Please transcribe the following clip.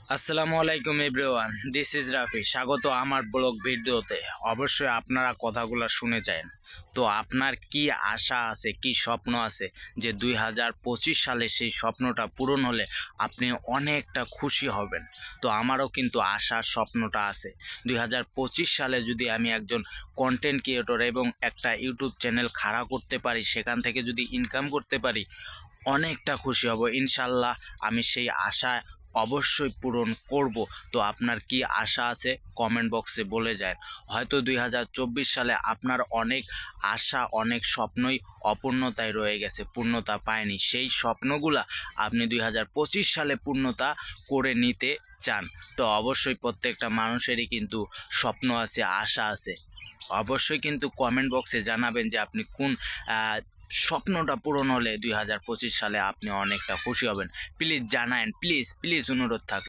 আসসালামু আলাইকুম everyone, this is Rafi. স্বাগত আমার ব্লগ ভিডিওতে। অবশ্যই আপনারা কথাগুলো শুনে যান। তো আপনার কি আশা আছে, কি স্বপ্ন আছে যে 2025 সালে সেই স্বপ্নটা পূরণ হলে আপনি অনেকটা খুশি হবেন? তো আমারও কিন্তু আশার স্বপ্নটা আছে। 2025 সালে যদি আমি একজন কন্টেন্ট ক্রিয়েটর এবং একটা ইউটিউব চ্যানেল খাড়া করতে পারি, সেখান থেকে যদি ইনকাম করতে পারি, অনেকটা খুশি হব ইনশাল্লাহ। আমি সেই আশা অবশ্যই পূরণ করব। তো আপনার কি আশা আছে কমেন্ট বক্সে বলে যায়। হয়তো 2024 সালে আপনার অনেক আশা, অনেক স্বপ্নই অপূর্ণতায় রয়ে গেছে, পূর্ণতা পায়নি। সেই স্বপ্নগুলা আপনি 2025 সালে পূর্ণতা করে নিতে চান। তো অবশ্যই প্রত্যেকটা মানুষেরই কিন্তু স্বপ্ন আছে, আশা আছে। অবশ্যই কিন্তু কমেন্ট বক্সে জানাবেন যে আপনি কোন স্বপ্নটা পূরণ হলে 2025 সালে আপনি অনেকটা খুশি হবেন। প্লিজ জানান, প্লিজ প্লিজ অনুরোধ থাকবে।